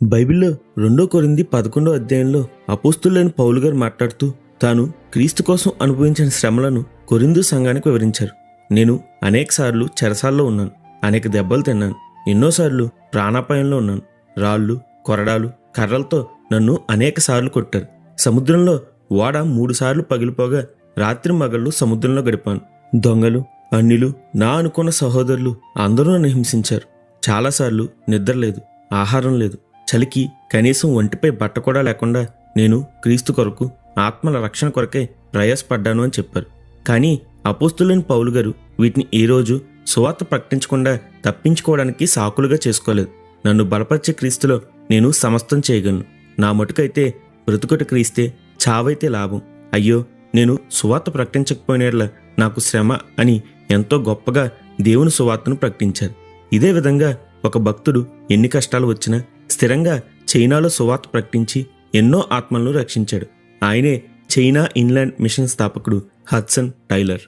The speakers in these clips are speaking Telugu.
బైబిల్లో 2 కొరింథీ 11వ అధ్యాయంలో అపోస్తులైన పౌలు గారు మాట్లాడుతూ తాను క్రీస్తు కోసం అనుభవించిన శ్రమలను కొరింథీ సంఘానికి వివరించారు. నేను అనేకసార్లు చెరసాల్లో ఉన్నాను, అనేక దెబ్బలు తిన్నాను, ఎన్నోసార్లు ప్రాణాపాయంలో ఉన్నాను. రాళ్ళు, కొరడాలు, కర్రలతో నన్ను అనేక సార్లు కొట్టారు. సముద్రంలో ఓడ 3 సార్లు పగిలిపోగా రాత్రి మగళ్ళు సముద్రంలో గడిపాను. దొంగలు, అన్యులు, నా అనుకున్న సహోదరులు అందరూ నన్ను హింసించారు. చాలాసార్లు నిద్ర లేదు, ఆహారం లేదు, చలికి కనీసం ఒంటిపై బట్ట కూడా లేకుండా నేను క్రీస్తు కొరకు, ఆత్మల రక్షణ కొరకే ప్రయాసపడ్డాను అని చెప్పారు. కానీ అపోస్తులైన పౌలు గారు వీటిని ఏ రోజు సువార్త ప్రకటించకుండా తప్పించుకోవడానికి సాకులుగా చేసుకోలేదు. నన్ను బలపరిచే క్రీస్తులో నేను సమస్తం చేయగలను. నా మటుకైతే బ్రతుకుట క్రీస్తే, చావైతే లాభం. అయ్యో, నేను సువార్త ప్రకటించకపోయినట్ల నాకు శ్రమ అని ఎంతో గొప్పగా దేవుని సువార్తను ప్రకటించారు. ఇదే విధంగా ఒక భక్తుడు ఎన్ని కష్టాలు వచ్చినా స్థిరంగా చైనాలో సువార్త ప్రకటించి ఎన్నో ఆత్మలను రక్షించాడు. ఆయనే చైనా ఇన్లాండ్ మిషన్ స్థాపకుడు Hudson tailor.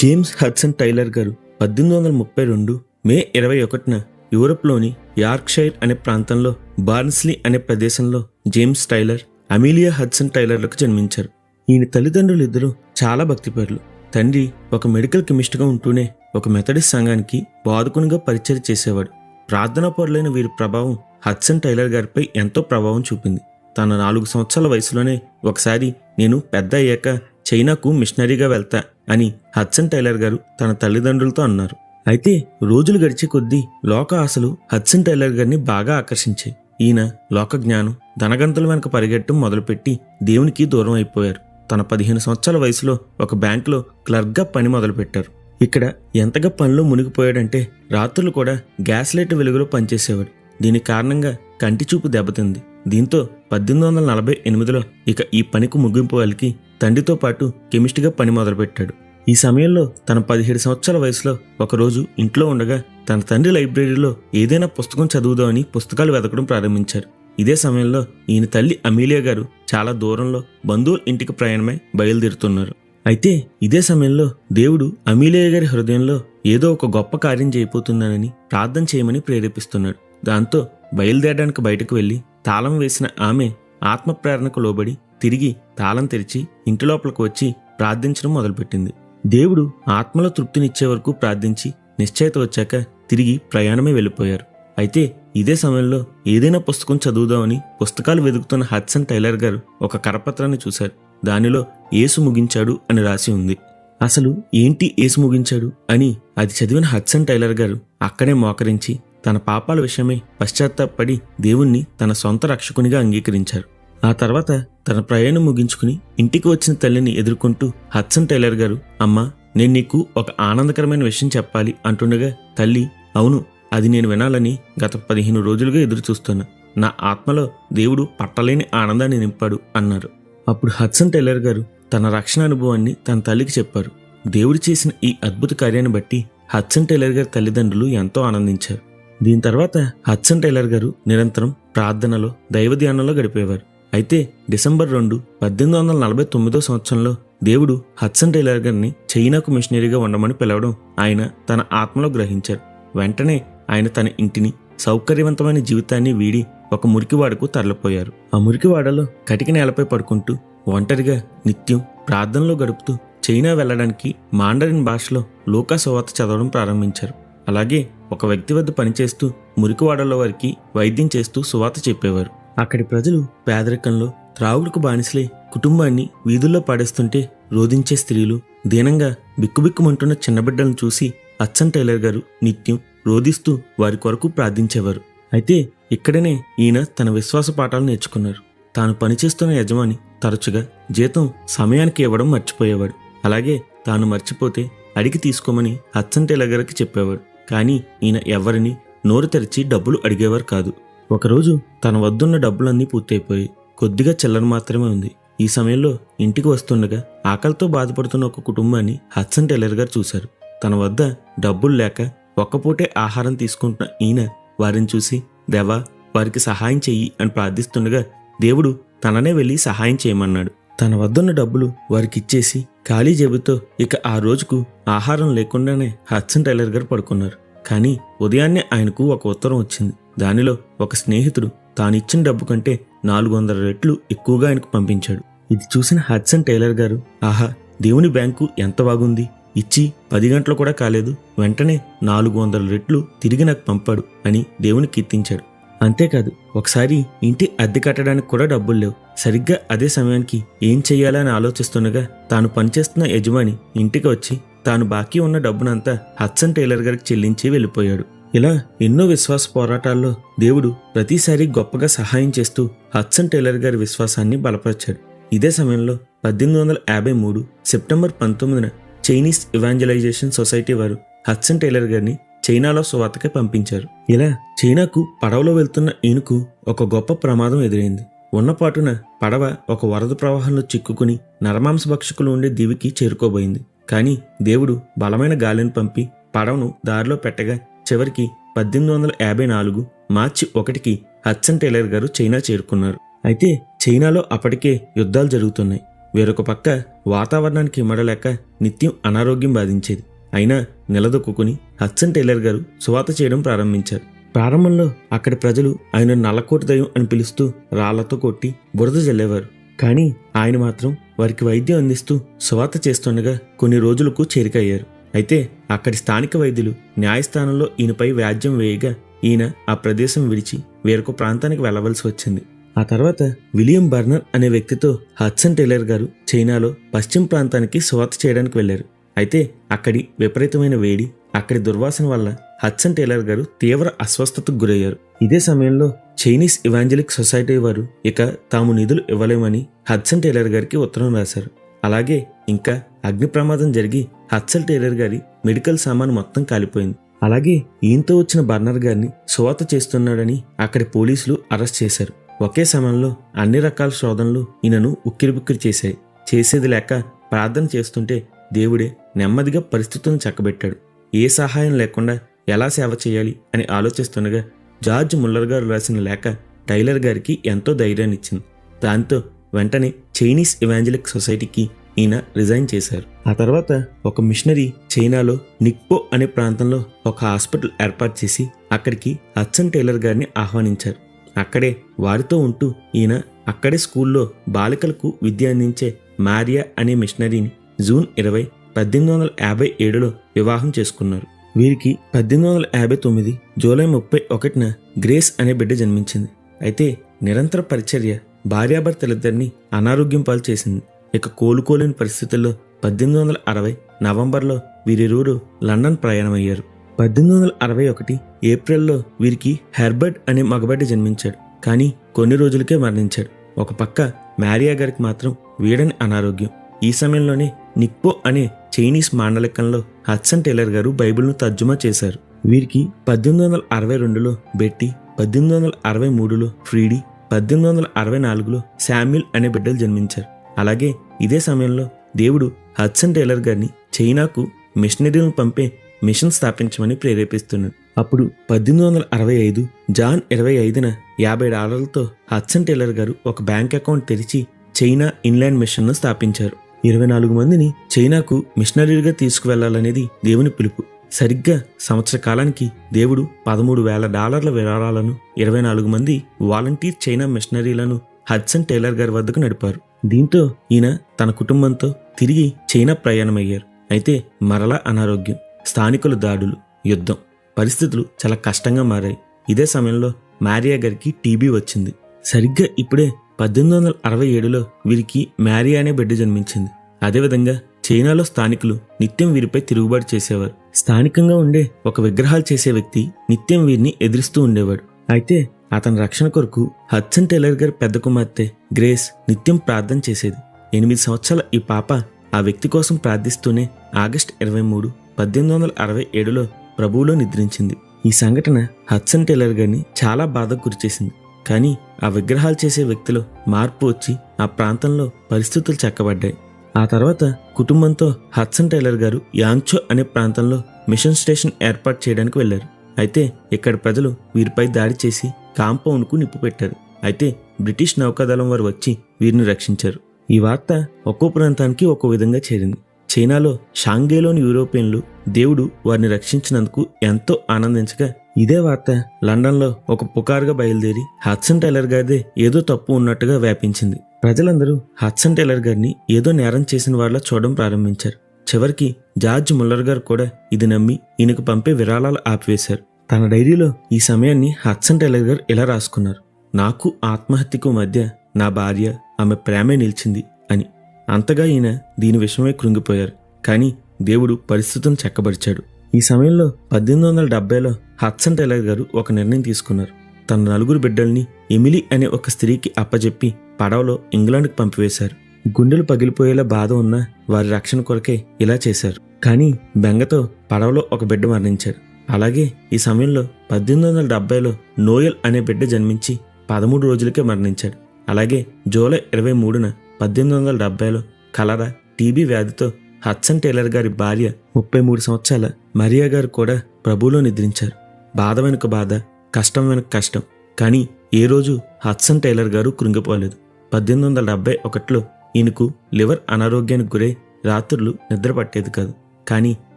James Hudson tailor గారు 1832 మే 21న యూరప్లోని యార్క్షైర్ అనే ప్రాంతంలో బార్న్స్లీ అనే ప్రదేశంలో జేమ్స్ టైలర్, అమీలియా హడ్సన్ టైలర్లకు జన్మించారు. ఈయన తల్లిదండ్రులు ఇద్దరు చాలా భక్తిపరులు. తండ్రి ఒక మెడికల్ కెమిస్ట్గా ఉంటూనే ఒక మెథడిస్ట్ సంఘానికి బాధకునిగా పరిచయం చేసేవాడు. ప్రార్థనాపరులైన వీరి ప్రభావం హడ్సన్ టైలర్ గారిపై ఎంతో ప్రభావం చూపింది. తన 4 సంవత్సరాల వయసులోనే ఒకసారి నేను పెద్ద అయ్యాక చైనాకు మిషనరీగా వెళ్తా అని హడ్సన్ టైలర్ గారు తన తల్లిదండ్రులతో అన్నారు. అయితే రోజులు గడిచే కొద్దీ లోక ఆశలు హడ్సన్ టైలర్ గారిని బాగా ఆకర్షించాయి. ఈయన లోక జ్ఞానం, ధనగంతుల వెనక పరిగెట్టడం మొదలుపెట్టి దేవునికి దూరం అయిపోయారు. తన 15 సంవత్సరాల వయసులో ఒక బ్యాంకులో క్లర్క్గా పని మొదలుపెట్టారు. ఇక్కడ ఎంతగా పనిలో మునిగిపోయాడంటే రాత్రులు కూడా గ్యాస్ లైట్ వెలుగులో పనిచేసేవాడు. దీని కారణంగా కంటి చూపు దెబ్బతింది. దీంతో 1848లో ఇక ఈ పనికి ముగింపు వాళ్ళకి తండ్రితో పాటు కెమిస్ట్గా పని మొదలుపెట్టాడు. ఈ సమయంలో తన 17 సంవత్సరాల వయసులో ఒకరోజు ఇంట్లో ఉండగా తన తండ్రి లైబ్రరీలో ఏదైనా పుస్తకం చదువుదామని పుస్తకాలు వెతకడం ప్రారంభించారు. ఇదే సమయంలో ఈయన తల్లి అమీలియా గారు చాలా దూరంలో బంధువుల ఇంటికి ప్రయాణమై బయలుదేరుతున్నారు. అయితే ఇదే సమయంలో దేవుడు అమీలియా గారి హృదయంలో ఏదో ఒక గొప్ప కార్యం చేయబోతున్నానని ప్రార్థన చేయమని ప్రేరేపిస్తున్నాడు. దాంతో బయలుదేరడానికి బయటకు వెళ్లి తాళం వేసిన ఆమె ఆత్మ ప్రేరణకు లోబడి తిరిగి తాళం తెరిచి ఇంటి లోపలికి వచ్చి ప్రార్థించడం మొదలుపెట్టింది. దేవుడు ఆత్మలో తృప్తినిచ్చే వరకు ప్రార్థించి నిశ్చయత వచ్చాక తిరిగి ప్రయాణమే వెళ్ళిపోయారు. అయితే ఇదే సమయంలో ఏదైనా పుస్తకం చదువుదామని పుస్తకాలు వెతుకుతున్న హడ్సన్ టైలర్ గారు ఒక కరపత్రాన్ని చూశారు. దానిలో యేసు ముగించాడు అని రాసి ఉంది. అసలు ఏంటి యేసు ముగించాడు అని అది చదివిన హడ్సన్ టైలర్ గారు అక్కడే మోకరించి తన పాపాల విషయమై పశ్చాత్తాపడి దేవుణ్ణి తన సొంత రక్షకునిగా అంగీకరించారు. ఆ తర్వాత తన ప్రయాణం ముగించుకుని ఇంటికి వచ్చిన తల్లిని ఎదుర్కొంటూ హడ్సన్ టైలర్ గారు, అమ్మా, నేను నీకు ఒక ఆనందకరమైన విషయం చెప్పాలి అంటుండగా తల్లి, అవును, అది నేను వినాలని గత 15 రోజులుగా ఎదురు చూస్తున్నా. నా ఆత్మలో దేవుడు పట్టలేని ఆనందాన్ని నింపాడు అన్నారు. అప్పుడు హడ్సన్ టైలర్ గారు తన రక్షణ అనుభవాన్ని తన తల్లికి చెప్పారు. దేవుడు చేసిన ఈ అద్భుత కార్యాన్ని బట్టి హడ్సన్ టైలర్ గారి తల్లిదండ్రులు ఎంతో ఆనందించారు. దీని తర్వాత హడ్సన్ టైలర్ గారు నిరంతరం ప్రార్థనలో, దైవ ధ్యానంలో గడిపేవారు. అయితే డిసెంబర్ 2, 1849 సంవత్సరంలో దేవుడు హడ్సన్ టైలర్ గారిని చైనాకు మిషనరీగా ఉండమని పిలవడం ఆయన తన ఆత్మలో గ్రహించారు. వెంటనే ఆయన తన ఇంటిని, సౌకర్యవంతమైన జీవితాన్ని వీడి ఒక మురికివాడకు తరలిపోయారు. ఆ మురికివాడలో కటిక నేలపై పడుకుంటూ ఒంటరిగా నిత్యం ప్రార్థనలో గడుపుతూ చైనా వెళ్లడానికి మాండరిన్ భాషలో లూకా సువార్త చదవడం ప్రారంభించారు. అలాగే ఒక వ్యక్తి వద్ద పనిచేస్తూ మురికివాడలో వారికి వైద్యం చేస్తూ సువార్త చెప్పేవారు. అక్కడి ప్రజలు పేదరికంలో త్రాగుడుకు బానిసలై కుటుంబాన్ని వీధుల్లో పాడేస్తుంటే రోధించే స్త్రీలు, దీనంగా బిక్కుబిక్కుమంటున్న చిన్నబిడ్డలను చూసి హడ్సన్ టైలర్ గారు నిత్యం రోధిస్తూ వారి కొరకు ప్రార్థించేవారు. అయితే ఇక్కడనే ఈయన తన విశ్వాస పాఠాలు నేర్చుకున్నారు. తాను పనిచేస్తున్న యజమాని తరచుగా జీతం సమయానికి ఇవ్వడం మర్చిపోయేవాడు. అలాగే తాను మర్చిపోతే అడిగి తీసుకోమని హడ్సన్ టైలర్ గారికి చెప్పేవాడు. కానీ ఈయన ఎవరిని నోరు తెరిచి డబ్బులు అడిగేవారు కాదు. ఒకరోజు తన వద్దున్న డబ్బులన్నీ పూర్తయిపోయి కొద్దిగా చిల్లర మాత్రమే ఉంది. ఈ సమయంలో ఇంటికి వస్తుండగా ఆకలితో బాధపడుతున్న ఒక కుటుంబాన్ని హడ్సన్ టైలర్ గారు చూశారు. తన వద్ద డబ్బులు లేక ఒక్కపూటే ఆహారం తీసుకుంటున్న ఈయన వారిని చూసి, దేవా, వారికి సహాయం చెయ్యి అని ప్రార్థిస్తుండగా దేవుడు తననే వెళ్ళి సహాయం చేయమన్నాడు. తన వద్దన్న డబ్బులు వారికిచ్చేసి ఖాళీ జేబుతో ఇక ఆ రోజుకు ఆహారం లేకుండానే హడ్సన్ టైలర్ గారు పడుకున్నారు. కానీ ఉదయాన్నే ఆయనకు ఒక ఉత్తరం వచ్చింది. దానిలో ఒక స్నేహితుడు తానిచ్చిన డబ్బు కంటే 400 రెట్లు ఎక్కువగా ఆయనకు పంపించాడు. ఇది చూసిన హడ్సన్ టైలర్ గారు, ఆహా, దేవుని బ్యాంకు ఎంత బాగుంది, ఇచ్చి 10 గంటలు కూడా కాలేదు, వెంటనే 400 రెట్లు తిరిగి నాకు పంపాడు అని దేవుని కీర్తించాడు. అంతేకాదు, ఒకసారి ఇంటి అద్దె కట్టడానికి కూడా డబ్బులు లేవు. సరిగ్గా అదే సమయానికి ఏం చెయ్యాలని ఆలోచిస్తుండగా తాను పనిచేస్తున్న యజమాని ఇంటికి వచ్చి తాను బాకీ ఉన్న డబ్బునంతా హడ్సన్ టైలర్ గారికి చెల్లించి వెళ్ళిపోయాడు. ఇలా ఎన్నో విశ్వాస పోరాటాల్లో దేవుడు ప్రతిసారి గొప్పగా సహాయం చేస్తూ హడ్సన్ టైలర్ గారి విశ్వాసాన్ని బలపరిచాడు. ఇదే సమయంలో 1853 సెప్టెంబర్ 19న చైనీస్ ఇవాంజలైజేషన్ సొసైటీ వారు హడ్సన్ టైలర్ గారిని చైనాలో సువార్తకి పంపించారు. ఇలా చైనాకు పడవలో వెళ్తున్న ఈయనకు ఒక గొప్ప ప్రమాదం ఎదురైంది. ఉన్నపాటున పడవ ఒక వరద ప్రవాహంలో చిక్కుకుని నరమాంసభక్షకులు ఉండే దీవికి చేరుకోబోయింది. కానీ దేవుడు బలమైన గాలిని పంపి పడవను దారిలో పెట్టగా చివరికి 1854 మార్చి 1కి హడ్సన్ టైలర్ గారు చైనా చేరుకున్నారు. అయితే చైనాలో అప్పటికే యుద్ధాలు జరుగుతున్నాయి. వేరొక పక్క వాతావరణానికి ఇమ్మడలేక నిత్యం అనారోగ్యం బాధించేది. అయినా నిలదొక్కుని హడ్సన్ టైలర్ గారు సువార్త చేయడం ప్రారంభించారు. ప్రారంభంలో అక్కడి ప్రజలు ఆయన నల్లకోటి దయ్యం అని పిలుస్తూ రాళ్లతో కొట్టి బురద జల్లేవారు. కానీ ఆయన మాత్రం వారికి వైద్యం అందిస్తూ సువార్త చేస్తుండగా కొన్ని రోజులకు చేరికయ్యారు. అయితే అక్కడి స్థానిక వైద్యులు న్యాయస్థానంలో ఈయనపై వ్యాజ్యం వేయగా ఈయన ఆ ప్రదేశం విడిచి వేరొక ప్రాంతానికి వెళ్లవలసి వచ్చింది. ఆ తర్వాత విలియం బర్నర్ అనే వ్యక్తితో హడ్సన్ టైలర్ గారు చైనాలో పశ్చిమ ప్రాంతానికి సువార్త చేయడానికి వెళ్లారు. అయితే అక్కడి విపరీతమైన వేడి, అక్కడి దుర్వాసన వల్ల హడ్సన్ టైలర్ గారు తీవ్ర అస్వస్థతకు గురయ్యారు. ఇదే సమయంలో చైనీస్ ఇవాంజలిక్ సొసైటీ వారు ఇక తాము నిధులు ఇవ్వలేమని హడ్సన్ టైలర్ గారికి ఉత్తరం రాశారు. అలాగే ఇంకా అగ్ని ప్రమాదం జరిగి హడ్సన్ టైలర్ గారి మెడికల్ సామాను మొత్తం కాలిపోయింది. అలాగే ఈయనతో వచ్చిన బర్నర్ గారిని సువార్త చేస్తున్నాడని అక్కడి పోలీసులు అరెస్ట్ చేశారు. ఒకే సమయంలో అన్ని రకాల శోధనలు ఈయనను ఉక్కిరిబుక్కిరి చేశాయి. చేసేది లేక ప్రార్థన చేస్తుంటే దేవుడే నెమ్మదిగా పరిస్థితులను చక్కబెట్టాడు. ఏ సహాయం లేకుండా ఎలా సేవ చేయాలి అని ఆలోచిస్తుండగా జార్జ్ ముల్లర్ గారు రాసిన లేఖ టైలర్ గారికి ఎంతో ధైర్యాన్ని ఇచ్చింది. దాంతో వెంటనే చైనీస్ ఇవాంజలిక్ సొసైటీకి ఈయన రిజైన్ చేశారు. ఆ తర్వాత ఒక మిషనరీ చైనాలో నిక్పో అనే ప్రాంతంలో ఒక హాస్పిటల్ ఏర్పాటు చేసి అక్కడికి హడ్సన్ టైలర్ గారిని ఆహ్వానించారు. అక్కడే వారితో ఉంటూ ఈయన అక్కడే స్కూల్లో బాలికలకు విద్య అందించే మారియా అనే మిషనరీని జూన్ 20, 1857లో వివాహం చేసుకున్నారు. వీరికి 1859 జూలై 31న గ్రేస్ అనే బిడ్డ జన్మించింది. అయితే నిరంతర పరిచర్య భార్యాభర్తలిద్దరినీ అనారోగ్యం పాలు చేసింది. ఇక కోలుకోలేని పరిస్థితుల్లో 1860 నవంబర్లో వీరిరువురు లండన్ ప్రయాణమయ్యారు. 1861 ఏప్రిల్లో వీరికి హెర్బర్ట్ అనే మగబిడ్డ జన్మించాడు. కానీ కొన్ని రోజులకే మరణించాడు. ఒక పక్క మారియా గారికి మాత్రం వీడని అనారోగ్యం. ఈ సమయంలోనే నిక్పో అనే చైనీస్ మాండలికంలో హడ్సన్ టైలర్ గారు బైబిల్ను తర్జుమా చేశారు. వీరికి 1862లో బెట్టి, 1863లో ఫ్రీడీ, 1864లో శామ్యుల్ అనే బిడ్డలు జన్మించారు. అలాగే ఇదే సమయంలో దేవుడు హడ్సన్ టైలర్ గారిని చైనాకు మిషనరీలను పంపే మిషన్ స్థాపించమని ప్రేరేపిస్తున్నాడు. అప్పుడు 1865 జాన్ 25న $50తో హడ్సన్ టైలర్ గారు ఒక బ్యాంక్ అకౌంట్ తెరిచి చైనా ఇన్లాండ్ మిషన్ను స్థాపించారు. 24 మందిని చైనాకు మిషనరీగా తీసుకువెళ్లాలనేది దేవుని పిలుపు. సరిగ్గా సంవత్సర కాలానికి దేవుడు $13,000 విరాళాలను 24 మంది వాలంటీర్ చైనా మిషనరీలను హడ్సన్ టైలర్ గారి వద్దకు నడిపారు. దీంతో ఈయన తన కుటుంబంతో తిరిగి చైనా ప్రయాణమయ్యారు. అయితే మరలా అనారోగ్యం, స్థానికుల దాడులు, యుద్ధం, పరిస్థితులు చాలా కష్టంగా మారాయి. ఇదే సమయంలో మారియా గారికి టీబీ వచ్చింది. సరిగ్గా ఇప్పుడే 1867లో వీరికి మారియా అనే బిడ్డ జన్మించింది. అదేవిధంగా చైనాలో స్థానికులు నిత్యం వీరిపై తిరుగుబాటు చేసేవారు. స్థానికంగా ఉండే ఒక విగ్రహాలు చేసే వ్యక్తి నిత్యం వీరిని ఎదిరిస్తూ ఉండేవాడు. అయితే అతని రక్షణ కొరకు హడ్సన్ టైలర్ గారి పెద్ద కుమార్తె గ్రేస్ నిత్యం ప్రార్థన చేసేది. 8 సంవత్సరాల ఈ పాప ఆ వ్యక్తి కోసం ప్రార్థిస్తూనే ఆగస్టు 23, 1867లో ప్రభువులో నిద్రించింది. ఈ సంఘటన హడ్సన్ టైలర్ గారిని చాలా బాధకు గురిచేసింది. కానీ ఆ విగ్రహాలు చేసే వ్యక్తిలో మార్పు వచ్చి ఆ ప్రాంతంలో పరిస్థితులు చక్కబడ్డాయి. ఆ తర్వాత కుటుంబంతో హడ్సన్ టైలర్ గారు యాంగ్చో అనే ప్రాంతంలో మిషన్ స్టేషన్ ఏర్పాటు చేయడానికి వెళ్లారు. అయితే ఇక్కడి ప్రజలు వీరిపై దాడి చేసి కాంపౌండ్కు నిప్పు పెట్టారు. అయితే బ్రిటిష్ నౌకాదళం వారు వచ్చి వీరిని రక్షించారు. ఈ వార్త ఒక్కో ప్రాంతానికి ఒక్కో విధంగా చేరింది. చైనాలో షాంఘైలోని యూరోపియన్లు దేవుడు వారిని రక్షించినందుకు ఎంతో ఆనందించగా, ఇదే వార్త లండన్లో ఒక పుకారుగా బయలుదేరి హడ్సన్ టైలర్ గారిదే ఏదో తప్పు ఉన్నట్టుగా వ్యాపించింది. ప్రజలందరూ హడ్సన్ టైలర్ గారిని ఏదో నేరం చేసిన వాళ్ళ చూడడం ప్రారంభించారు. చివరికి జార్జ్ ముల్లర్ గారు కూడా ఇది నమ్మి ఈయనకు పంపే విరాళాలు ఆపివేశారు. తన డైరీలో ఈ సమయాన్ని హడ్సన్ టైలర్ గారు ఇలా రాసుకున్నారు: నాకు ఆత్మహత్యకు మధ్య నా భార్య, ఆమె ప్రేమే నిలిచింది అని. అంతగా ఈయన దీని విషయమై కృంగిపోయారు. కానీ దేవుడు పరిస్థితులను చక్కబరిచాడు. ఈ సమయంలో 1870లో హడ్సన్ టైలర్ గారు ఒక నిర్ణయం తీసుకున్నారు. తన 4 బిడ్డల్ని ఎమిలీ అనే ఒక స్త్రీకి అప్పజెప్పి పడవలో ఇంగ్లాండ్కి పంపివేశారు. గుండెలు పగిలిపోయేలా బాధ ఉన్న వారి రక్షణ కొరకే ఇలా చేశారు. కానీ బెంగతో పడవలో ఒక బిడ్డ మరణించాడు. అలాగే ఈ సమయంలో 1870లో నోయల్ అనే బిడ్డ జన్మించి 13 రోజులకే మరణించాడు. అలాగే జూలై 23న 1870లో కలరా, టీబీ వ్యాధితో హడ్సన్ టైలర్ గారి భార్య 33 సంవత్సరాల మరియా గారు కూడా ప్రభువులో నిద్రించారు. బాధ వెనుక బాధ, కష్టం వెనుక కష్టం. కానీ ఏ రోజు హడ్సన్ టైలర్ గారు కృంగిపోలేదు. 1871లో ఈయనకు లివర్ అనారోగ్యానికి గురై రాత్రులు నిద్ర పట్టేది కాదు. కానీ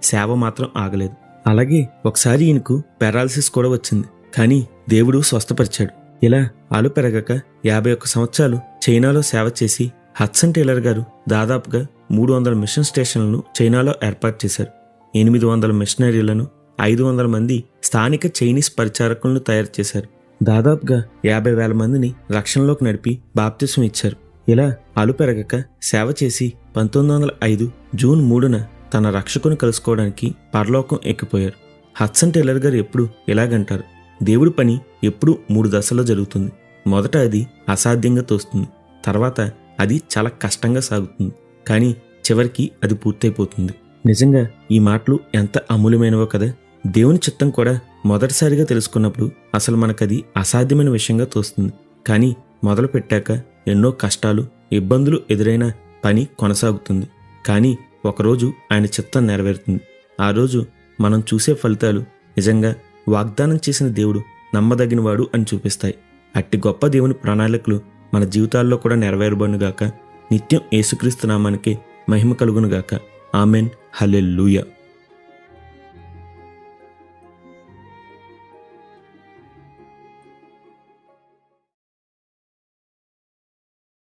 సేవ మాత్రం ఆగలేదు. అలాగే ఒకసారి ఈయనకు పెరాలసిస్ కూడా వచ్చింది. కానీ దేవుడు స్వస్థపరిచాడు. ఇలా ఆలు పెరగక 51 సంవత్సరాలు చైనాలో సేవ చేసి హడ్సన్ టైలర్ గారు దాదాపుగా 300 మిషన్ స్టేషన్లను చైనాలో ఏర్పాటు చేశారు. 800 మిషనరీలను, 500 మంది స్థానిక చైనీస్ పరిచారకులను తయారు చేశారు. దాదాపుగా 50,000 మందిని రక్షణలోకి నడిపి బాప్తిసం ఇచ్చారు. ఇలా ఆలు పెరగక సేవ చేసి 1905 జూన్ 3న తన రక్షకుని కలుసుకోవడానికి పరలోకం ఎక్కిపోయారు. హడ్సన్ టైలర్ గారు ఎప్పుడు ఇలాగంటారు: దేవుడి పని ఎప్పుడూ 3 దశల్లో జరుగుతుంది. మొదట అది అసాధ్యంగా తోస్తుంది, తర్వాత అది చాలా కష్టంగా సాగుతుంది, కానీ చివరికి అది పూర్తయిపోతుంది. నిజంగా ఈ మాటలు ఎంత అమూల్యమైనవో కదా. దేవుని చిత్తం కూడా మొదటిసారిగా తెలుసుకున్నప్పుడు అసలు మనకది అసాధ్యమైన విషయంగా తోస్తుంది. కానీ మొదలు పెట్టాక ఎన్నో కష్టాలు, ఇబ్బందులు ఎదురైన పని కొనసాగుతుంది. కానీ ఒకరోజు ఆయన చిత్తం నెరవేరుతుంది. ఆ రోజు మనం చూసే ఫలితాలు నిజంగా వాగ్దానం చేసిన దేవుడు నమ్మదగినవాడు అని చూపిస్తాయి. అట్టి గొప్ప దేవుని ప్రణాళికలు మన జీవితాల్లో కూడా నెరవేరబడునుగాక. నిత్యం యేసుక్రీస్తు నామానికే మహిమ కలుగునుగాక. ఆమెన్. హల్లెలూయా.